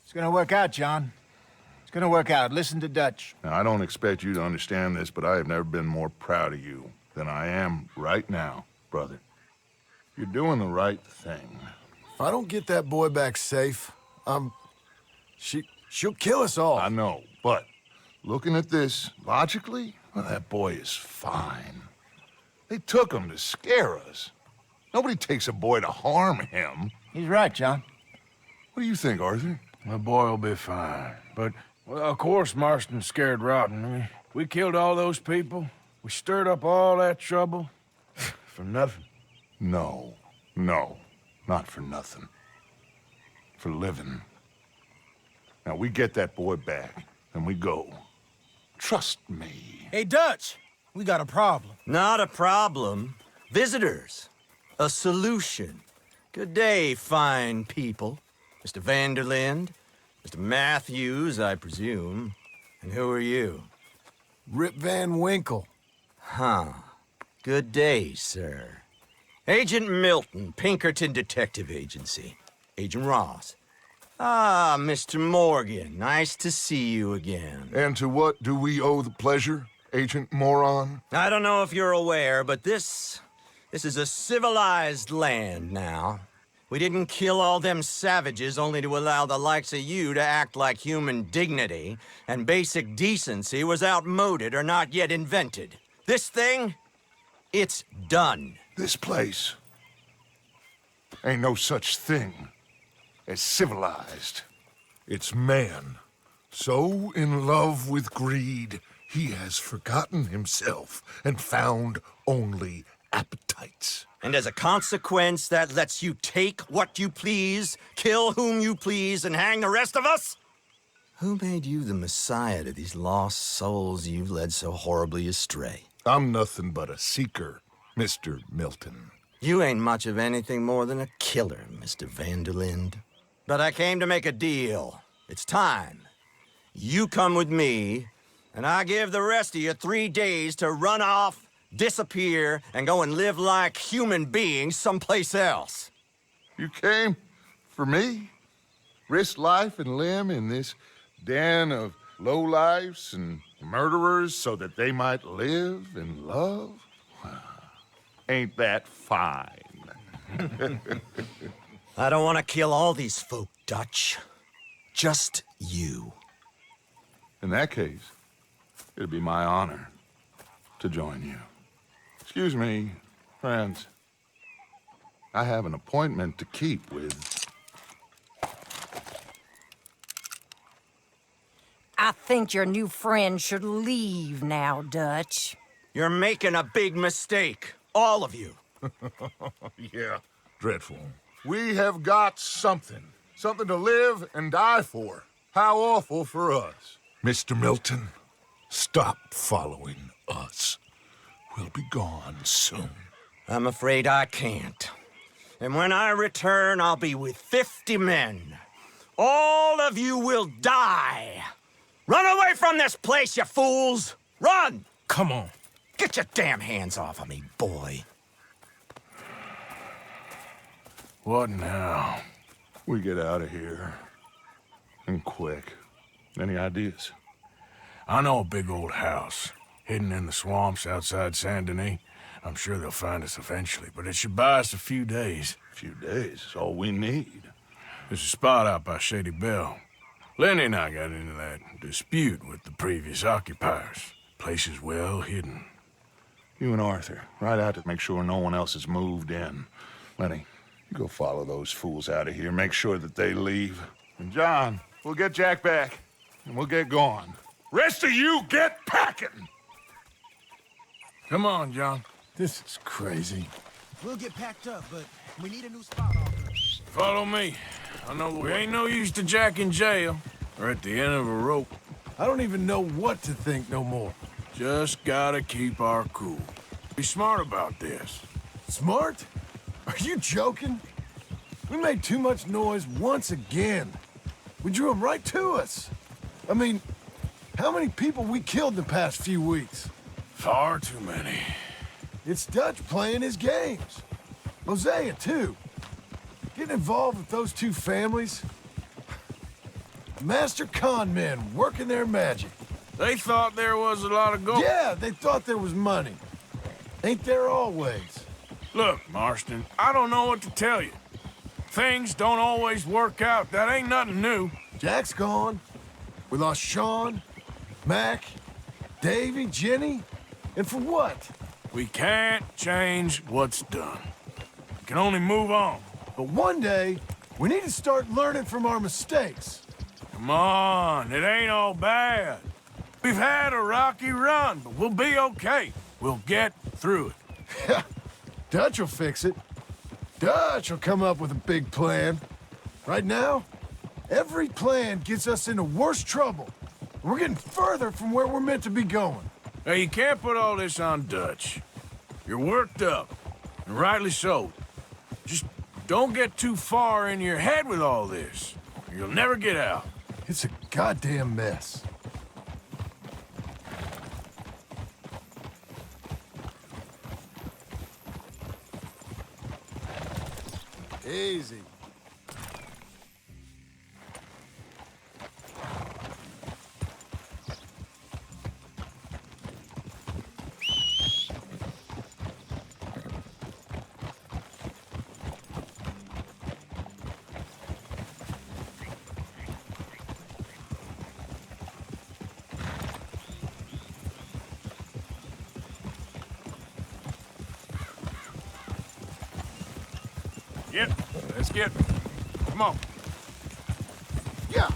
It's gonna work out, John. It's gonna work out. Listen to Dutch. Now, I don't expect you to understand this, but I have never been more proud of you than I am right now, brother. You're doing the right thing. If I don't get that boy back safe, she'll kill us all. I know, but looking at this logically, well, that boy is fine. They took him to scare us. Nobody takes a boy to harm him. He's right, John. What do you think, Arthur? The boy will be fine. But, well, of course Marston's scared rotten. I mean, we killed all those people. We stirred up all that trouble. For nothing. No, not for nothing. For living. Now, we get that boy back, and we go. Trust me. Hey, Dutch, we got a problem. Not a problem. Visitors. A solution. Good day, fine people. Mr. Vanderlinde, Mr. Matthews, I presume. And who are you? Rip Van Winkle. Huh. Good day, sir. Agent Milton, Pinkerton Detective Agency. Agent Ross. Ah, Mr. Morgan, nice to see you again. And to what do we owe the pleasure, Agent Moron? I don't know if you're aware, but this is a civilized land now. We didn't kill all them savages only to allow the likes of you to act like human dignity, and basic decency was outmoded or not yet invented. This thing, it's done. This place ain't no such thing as civilized. It's man, so in love with greed, he has forgotten himself and found only appetites. And as a consequence, that lets you take what you please, kill whom you please, and hang the rest of us? Who made you the messiah to these lost souls you've led so horribly astray? I'm nothing but a seeker, Mr. Milton. You ain't much of anything more than a killer, Mr. Vanderlinde. But I came to make a deal. It's time. You come with me, and I give the rest of you 3 days to run off, disappear, and go and live like human beings someplace else. You came for me? Risk life and limb in this den of lowlifes and murderers so that they might live and love? Ain't that fine? I don't want to kill all these folk, Dutch. Just you. In that case, it'd be my honor to join you. Excuse me, friends. I have an appointment to keep with... I think your new friend should leave now, Dutch. You're making a big mistake. All of you. Yeah, dreadful. We have got something. Something to live and die for. How awful for us. Mr. Milton, stop following us. We'll be gone soon. I'm afraid I can't. And when I return, I'll be with 50 men. All of you will die. Run away from this place, you fools! Run! Come on. Get your damn hands off of me, boy. What now? We get out of here. And quick. Any ideas? I know a big old house, hidden in the swamps outside Saint Denis. I'm sure they'll find us eventually, but it should buy us a few days. A few days is all we need. There's a spot out by Shady Bell. Lenny and I got into that dispute with the previous occupiers. Place is well hidden. You and Arthur, ride out to make sure no one else has moved in. Lenny, you go follow those fools out of here. Make sure that they leave. And John, we'll get Jack back, and we'll get going. Rest of you, get packing! Come on, John. This is crazy. We'll get packed up, but we need a new spot off. Follow me. I know we ain't no use to Jack in jail, or at the end of a rope. I don't even know what to think no more. Just gotta keep our cool. Be smart about this. Smart? Are you joking? We made too much noise once again. We drew them right to us. I mean, how many people we killed in the past few weeks? Far too many. It's Dutch playing his games. Hosea, too. Getting involved with those two families. Master con men working their magic. They thought there was a lot of gold. Yeah, they thought there was money. Ain't there always? Look, Marston, I don't know what to tell you. Things don't always work out. That ain't nothing new. Jack's gone. We lost Sean, Mac, Davy, Jenny. And for what? We can't change what's done. We can only move on. But one day, we need to start learning from our mistakes. Come on, it ain't all bad. We've had a rocky run, but we'll be okay. We'll get through it. Dutch will fix it. Dutch will come up with a big plan. Right now, every plan gets us into worse trouble. We're getting further from where we're meant to be going. Now, you can't put all this on Dutch. You're worked up, and rightly so. Just don't get too far in your head with all this, or you'll never get out. It's a goddamn mess. Easy. Yep, let's get. Come on. Yeah.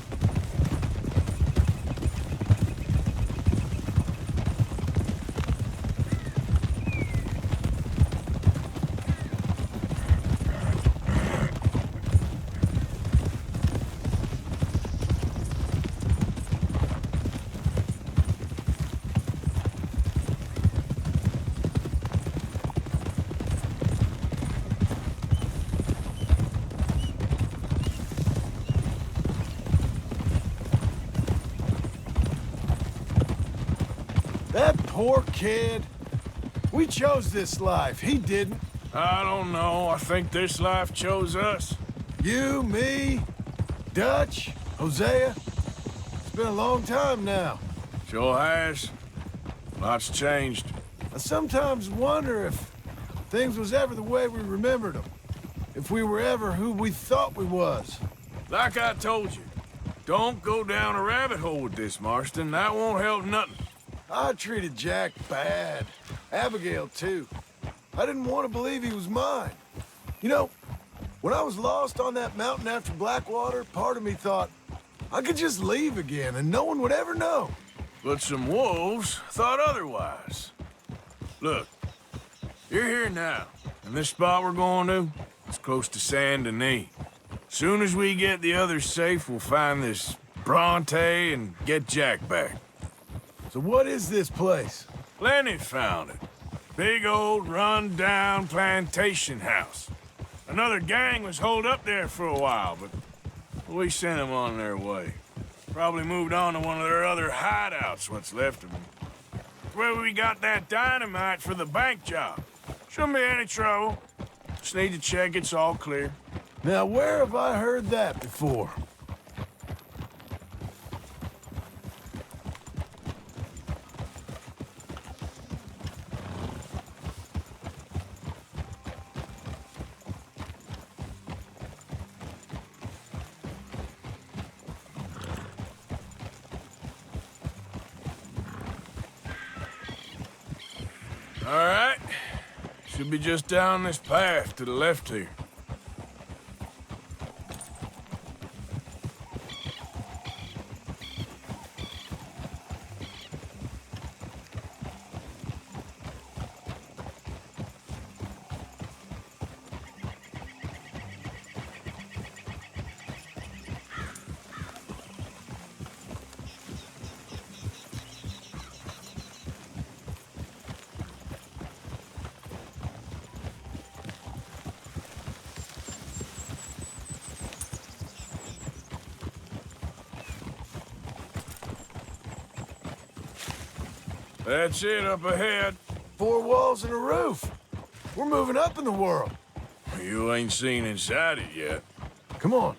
That poor kid. We chose this life. He didn't. I don't know. I think this life chose us. You, me, Dutch, Hosea. It's been a long time now. Sure has. Lots changed. I sometimes wonder if things was ever the way we remembered them. If we were ever who we thought we was. Like I told you, don't go down a rabbit hole with this, Marston. That won't help nothing. I treated Jack bad. Abigail, too. I didn't want to believe he was mine. You know, when I was lost on that mountain after Blackwater, part of me thought I could just leave again and no one would ever know. But some wolves thought otherwise. Look, you're here now, and this spot we're going to, it's close to Saint Denis. Soon as we get the others safe, we'll find this Bronte and get Jack back. So what is this place? Lenny found it. Big old run-down plantation house. Another gang was holed up there for a while, but we sent them on their way. Probably moved on to one of their other hideouts, what's left of them. Where we got that dynamite for the bank job. Shouldn't be any trouble. Just need to check it's all clear. Now, where have I heard that before? All right. Should be just down this path to the left here. That's it up ahead. 4 walls and a roof. We're moving up in the world. You ain't seen inside it yet. Come on.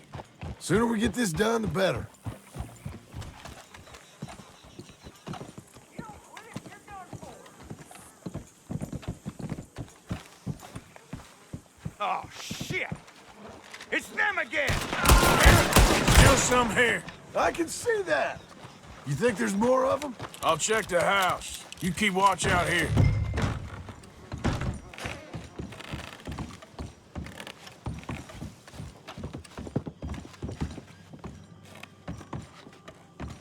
Sooner we get this done, the better. Oh, shit! It's them again! Still some here. I can see that. You think there's more of them? I'll check the house. You keep watch out here.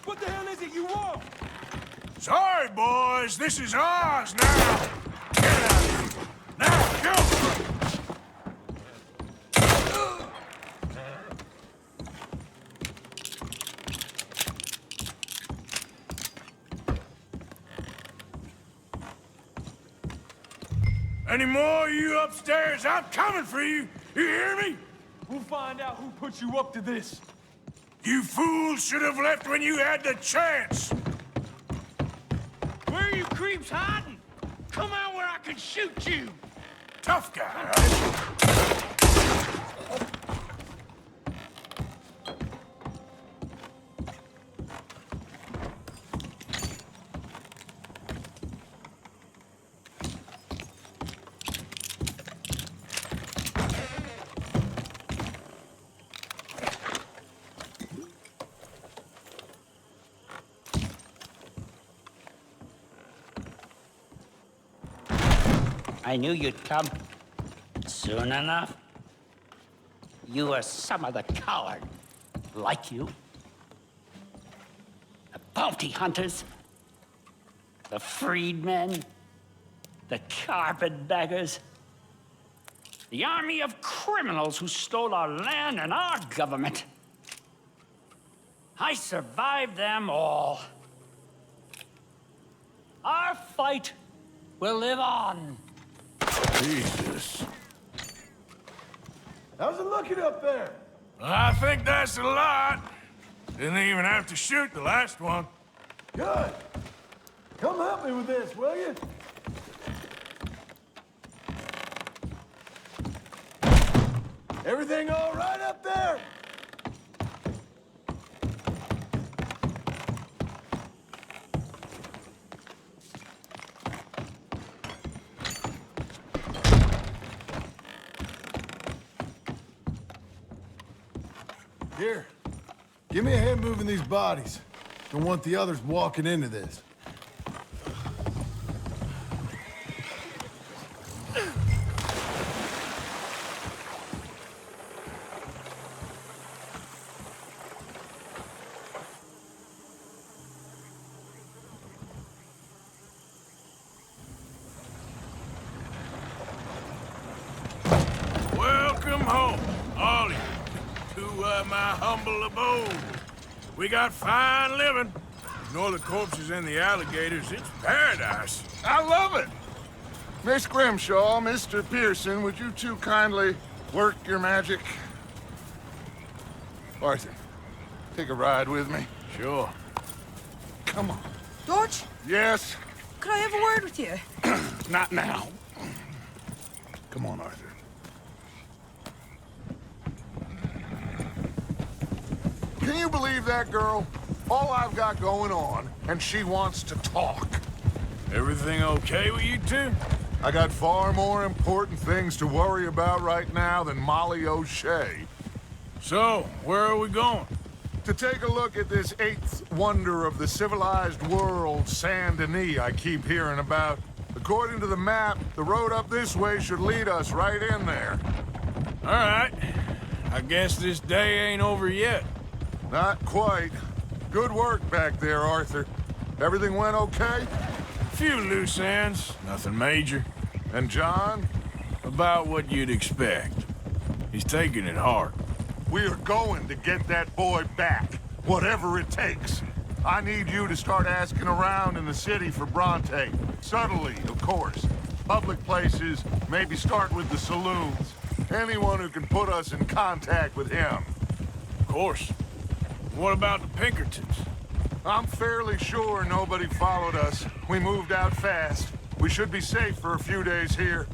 What the hell is it you want? Sorry, boys. This is ours now. Get out of here. Now, go! Any more of you upstairs? I'm coming for you. You hear me? We'll find out who put you up to this. You fools should have left when you had the chance. Where are you creeps hiding? Come out where I can shoot you! Tough guy, right? I knew you'd come. Soon enough. You are some of the coward, like you. The bounty hunters. The freedmen. The carpetbaggers. The army of criminals who stole our land and our government. I survived them all. Our fight will live on. Jesus. How's it looking up there? I think that's a lot. Didn't even have to shoot the last one. Good. Come help me with this, will you? Everything all right up there? Here, give me a hand moving these bodies. Don't want the others walking into this. Welcome home, all of you, to my humble abode. We got fine living. Ignore the corpses and the alligators. It's paradise. I love it! Miss Grimshaw, Mr. Pearson, would you two kindly work your magic? Arthur, take a ride with me. Sure. Come on. George, Yes? could I have a word with you? Not now. Come on, Arthur. Can you believe that girl? All I've got going on, and she wants to talk. Everything okay with you two? I got far more important things to worry about right now than Molly O'Shea. So, where are we going? To take a look at this eighth wonder of the civilized world, Saint Denis, I keep hearing about. According to the map, the road up this way should lead us right in there. All right. I guess this day ain't over yet. Not quite. Good work back there, Arthur. Everything went okay? Few loose ends, nothing major. And John? About what you'd expect. He's taking it hard. We are going to get that boy back, whatever it takes. I need you to start asking around in the city for Bronte. Subtly, of course. Public places, maybe start with the saloons. Anyone who can put us in contact with him. Of course. What about the Pinkertons? I'm fairly sure nobody followed us. We moved out fast. We should be safe for a few days here.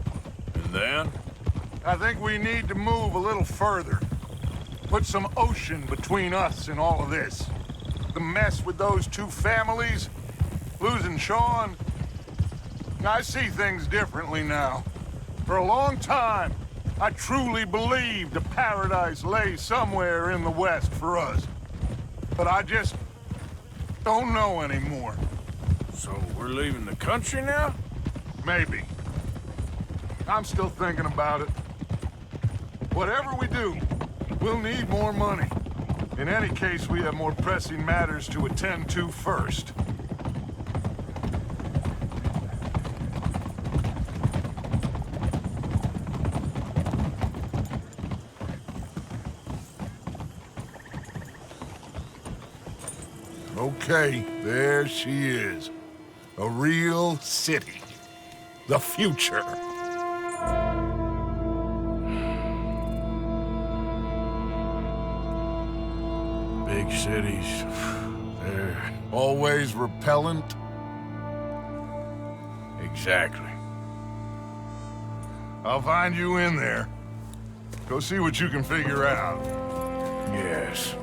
And then? I think we need to move a little further. Put some ocean between us and all of this. The mess with those two families, losing Sean. I see things differently now. For a long time, I truly believed a paradise lay somewhere in the West for us. But I just don't know anymore. So we're leaving the country now? Maybe. I'm still thinking about it. Whatever we do, we'll need more money. In any case, we have more pressing matters to attend to first. Okay, there she is. A real city. The future. Big cities. They're... Always repellent. Exactly. I'll find you in there. Go see what you can figure out. Yes.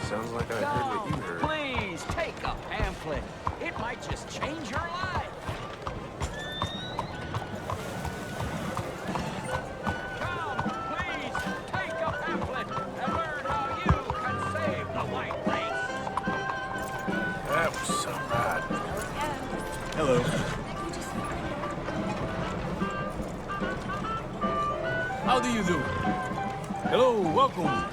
Sounds like I heard what you heard. Please take a pamphlet. It might just change your life. Come, please take a pamphlet and learn how you can save the white race. That was some ride. Hello. How do you do? Hello, welcome.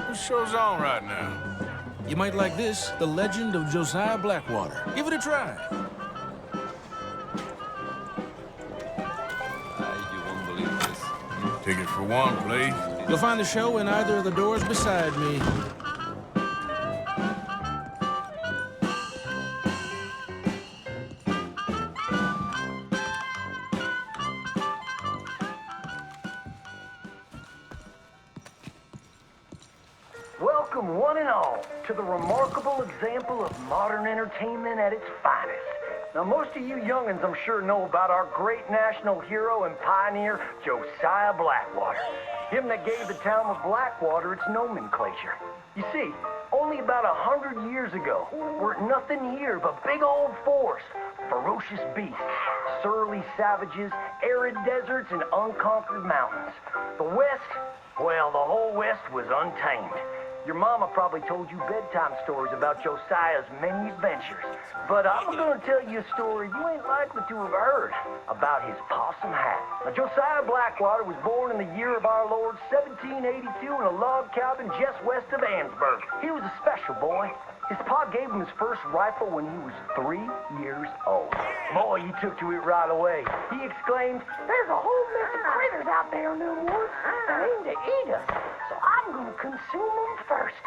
What show's on right now? You might like this, The Legend of Josiah Blackwater. Give it a try. You won't believe this. Ticket for one, please. You'll find the show in either of the doors beside me. Welcome, one and all, to the remarkable example of modern entertainment at its finest. Now, most of you young'uns, I'm sure, know about our great national hero and pioneer, Josiah Blackwater. Him that gave the town of Blackwater its nomenclature. You see, only about 100 years ago, weren't nothing here but big old forests, ferocious beasts, surly savages, arid deserts, and unconquered mountains. The West, well, the whole West was untamed. Your mama probably told you bedtime stories about Josiah's many adventures. But I'm gonna tell you a story you ain't likely to have heard about his possum hat. Now, Josiah Blackwater was born in the year of our Lord 1782 in a log cabin just west of Ansburg. He was a special boy. His pa gave him his first rifle when he was 3 years old. Boy, he took to it right away. He exclaimed, "There's a whole mess of critters out there in the woods that aim to eat us, so I'm gonna consume them first."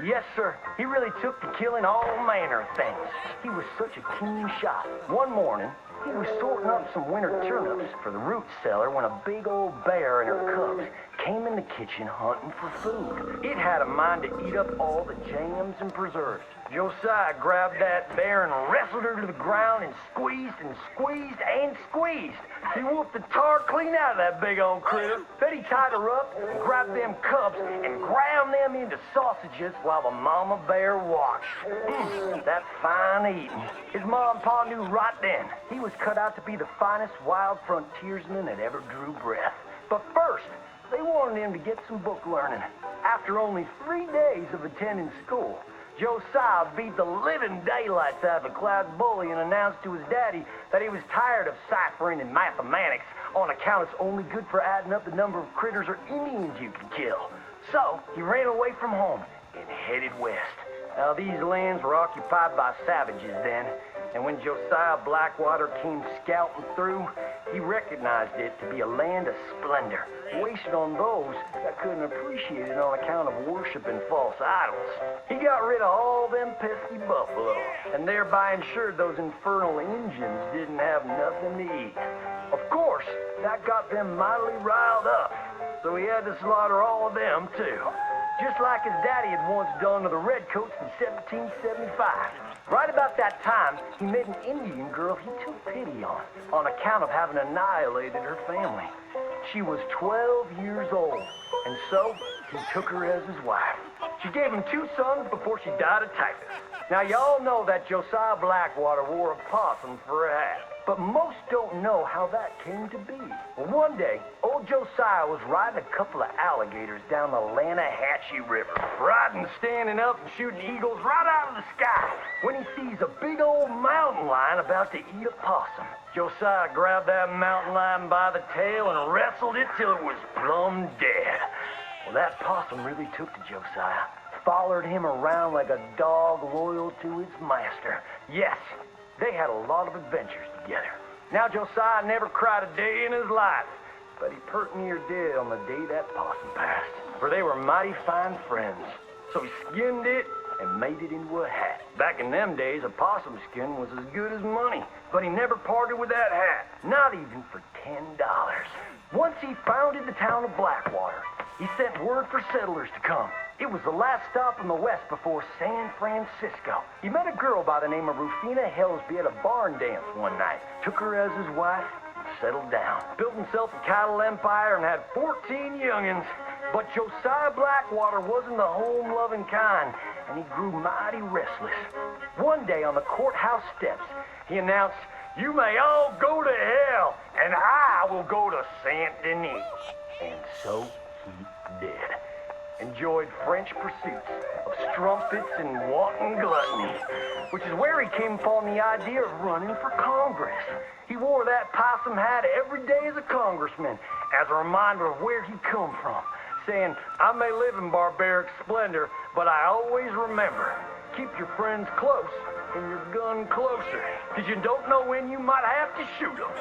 Yes, sir. He really took to killing all manner of things. He was such a keen shot. One morning, he was sorting up some winter turnips for the root cellar when a big old bear and her cubs came in the kitchen hunting for food. It had a mind to eat up all the jams and preserves. Josiah grabbed that bear and wrestled her to the ground and squeezed and squeezed and squeezed. He whooped the tar clean out of that big old critter. Then he tied her up and grabbed them cubs and ground them into sausages while the mama bear watched. That fine eating. His ma and pa knew right then he was cut out to be the finest wild frontiersman that ever drew breath. But first, they wanted him to get some book learning. After only 3 days of attending school, Josiah beat the living daylights out of a Cloud bully and announced to his daddy that he was tired of ciphering and mathematics on account it's only good for adding up the number of critters or Indians you can kill. So he ran away from home and headed west. Now, these lands were occupied by savages then, and when Josiah Blackwater came scouting through, he recognized it to be a land of splendor, wasted on those that couldn't appreciate it on account of worshiping false idols. He got rid of all them pesky buffalo, and thereby ensured those infernal Indians didn't have nothing to eat. Of course, that got them mightily riled up, so he had to slaughter all of them, too. Just like his daddy had once done to the Redcoats in 1775. Right about that time, he met an Indian girl he took pity on account of having annihilated her family. She was 12 years old, and so he took her as his wife. She gave him 2 sons before she died of typhus. Now, y'all know that Josiah Blackwater wore a possum for a hat, but most don't know how that came to be. Well, one day, old Josiah was riding a couple of alligators down the Lanahatchee River, riding, standing up, and shooting eagles right out of the sky, when he sees a big old mountain lion about to eat a possum. Josiah grabbed that mountain lion by the tail and wrestled it till it was plumb dead. Well, that possum really took to Josiah. Followed him around like a dog loyal to its master. Yes, they had a lot of adventures together. Now, Josiah never cried a day in his life, but he pert near dead on the day that possum passed, for they were mighty fine friends. So he skinned it and made it into a hat. Back in them days, a possum skin was as good as money, but he never parted with that hat, not even for $10. Once he founded the town of Blackwater, he sent word for settlers to come. It was the last stop in the west before San Francisco. He met a girl by the name of Rufina Helsby at a barn dance one night, took her as his wife, and settled down. Built himself a cattle empire and had 14 youngins. But Josiah Blackwater wasn't the home-loving kind, and he grew mighty restless. One day on the courthouse steps, he announced, "You may all go to hell, and I will go to Saint Denis." And so he did. Enjoyed French pursuits of strumpets and wanton gluttony, which is where he came upon the idea of running for Congress. He wore that possum hat every day as a congressman, as a reminder of where he come from, saying, "I may live in barbaric splendor, but I always remember, keep your friends close and your gun closer, because you don't know when you might have to shoot them."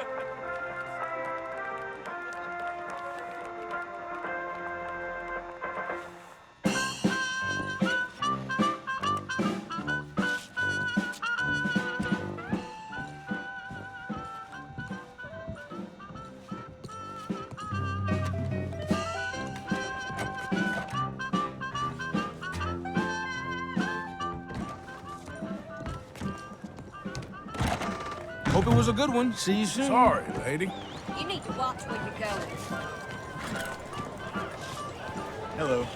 Hope it was a good one. See you soon. Sorry, lady. You need to watch where you're going. Hello.